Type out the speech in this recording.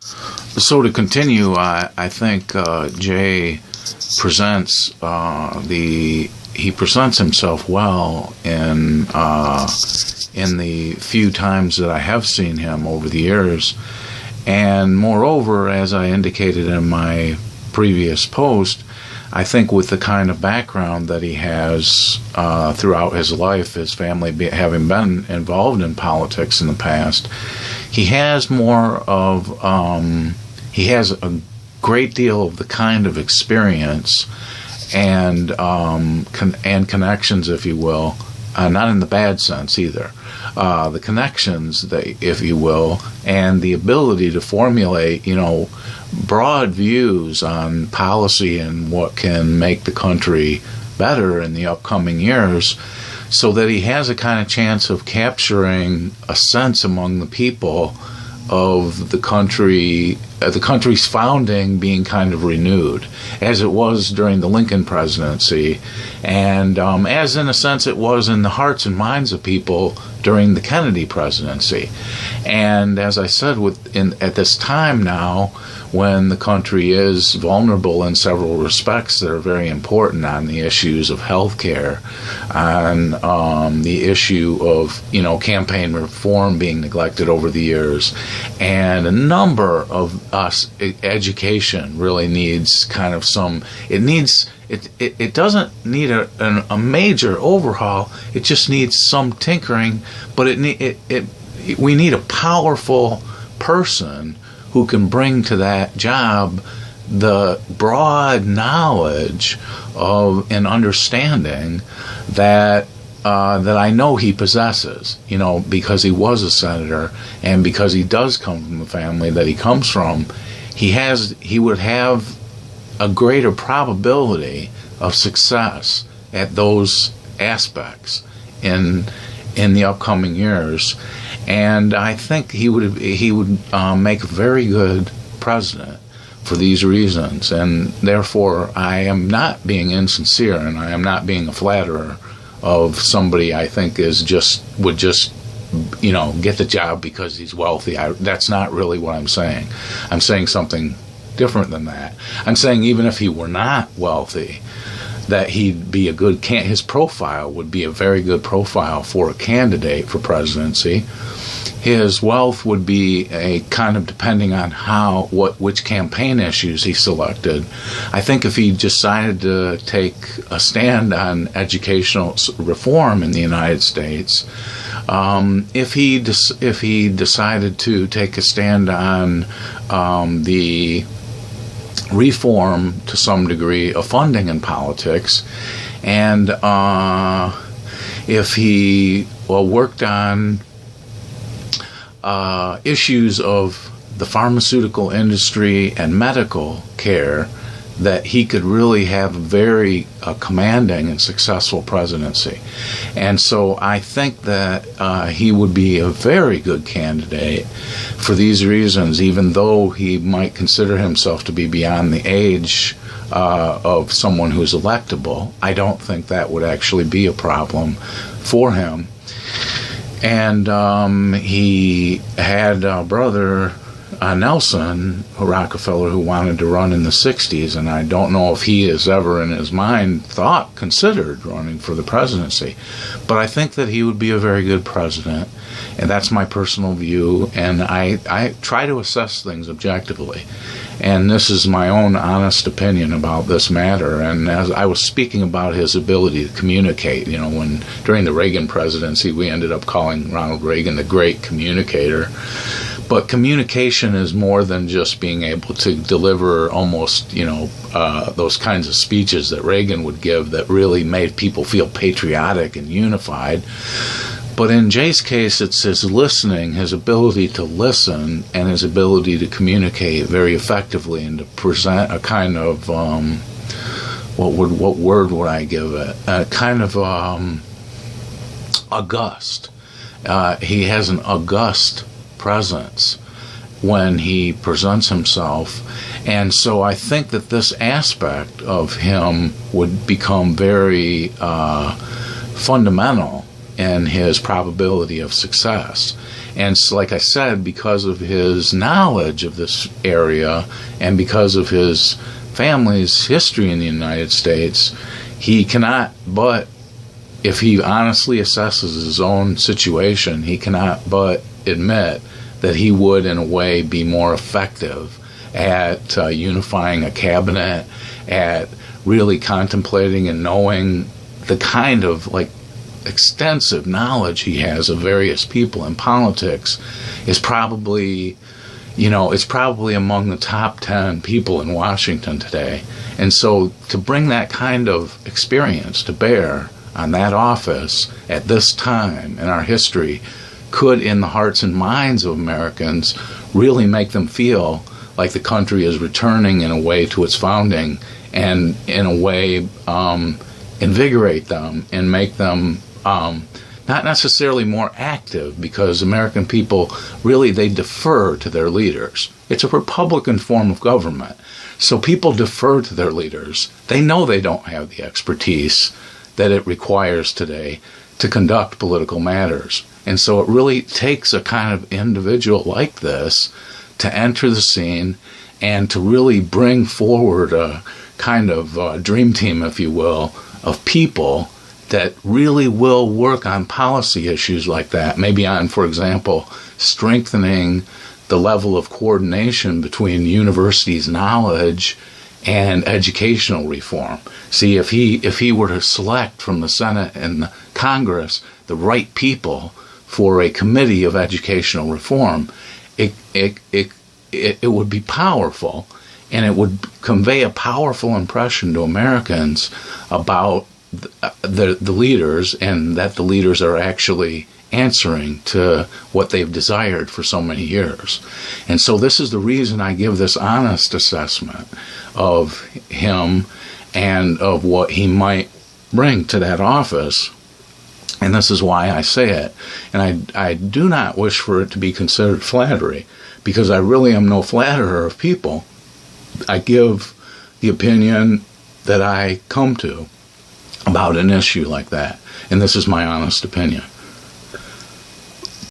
So to continue, I think Jay presents he presents himself well in the few times that I have seen him over the years, and moreover, as I indicated in my previous post, I think with the kind of background that he has throughout his life, his family having been involved in politics in the past, he has he has a great deal of the kind of experience and connections, if you will, not in the bad sense either. The connections, if you will, and the ability to formulate, broad views on policy and what can make the country better in the upcoming years, so that he has a kind of chance of capturing a sense among the people of the country's founding being kind of renewed, as it was during the Lincoln presidency, and as in a sense it was in the hearts and minds of people during the Kennedy presidency. And as I said, at this time now, when the country is vulnerable in several respects that are very important, on the issues of health care, on the issue of campaign reform being neglected over the years, and a number of education really needs kind of it doesn't need a major overhaul. It just needs some tinkering, but we need a powerful person who can bring to that job the broad knowledge of and understanding that I know he possesses, because he was a senator and because he does come from the family that he comes from. He would have a greater probability of success at those aspects in the upcoming years, and I think he would make a very good president for these reasons. And therefore, I am not being insincere, and I am not being a flatterer of somebody I think would just get the job because he's wealthy. That's not really what I'm saying. I'm saying something different than that. I'm saying even if he were not wealthy, that he'd be his profile would be a very good profile for a candidate for presidency. His wealth would be a kind of depending on which campaign issues he selected. I think if he decided to take a stand on educational reform in the United States, if he decided to take a stand on the reform to some degree of funding in politics, and if he worked on issues of the pharmaceutical industry and medical care, that he could really have a very commanding and successful presidency. And so I think that he would be a very good candidate for these reasons, even though he might consider himself to be beyond the age of someone who's electable. I don't think that would actually be a problem for him. And he had a brother, Nelson Rockefeller, who wanted to run in the 60s, and I don't know if he has ever in his mind considered running for the presidency. But I think that he would be a very good president, and that's my personal view, and I try to assess things objectively. And this is my own honest opinion about this matter. And as I was speaking about his ability to communicate, when during the Reagan presidency we ended up calling Ronald Reagan the great communicator. But communication is more than just being able to deliver almost, those kinds of speeches that Reagan would give that really made people feel patriotic and unified. But in Jay's case, it's his listening, his ability to listen, and his ability to communicate very effectively and to present a kind of, what word would I give it? A kind of august. He has an august presence when he presents himself. And so I think that this aspect of him would become very fundamental in his probability of success. And so, like I said, because of his knowledge of this area and because of his family's history in the United States, he cannot but, if he honestly assesses his own situation, he cannot but admit that he would, in a way, be more effective at unifying a cabinet, at really contemplating and knowing the kind of extensive knowledge he has of various people in politics is probably, it's probably among the top 10 people in Washington today. And so to bring that kind of experience to bear on that office at this time in our history could, in the hearts and minds of Americans, really make them feel like the country is returning in a way to its founding, and in a way invigorate them and make them not necessarily more active, because American people really, they defer to their leaders. It's a Republican form of government, so people defer to their leaders. They know they don't have the expertise that it requires today to conduct political matters. And so it really takes a kind of individual like this to enter the scene and to really bring forward a kind of dream team, if you will, of people that really will work on policy issues like that. Maybe on, for example, strengthening the level of coordination between universities' knowledge and educational reform. See, if he were to select from the Senate and the Congress the right people for a committee of educational reform, it would be powerful, and it would convey a powerful impression to Americans about the leaders, and that the leaders are actually answering to what they've desired for so many years. And so this is the reason I give this honest assessment of him and of what he might bring to that office. And this is why I say it. And I do not wish for it to be considered flattery, because I really am no flatterer of people. I give the opinion that I come to about an issue like that. And this is my honest opinion.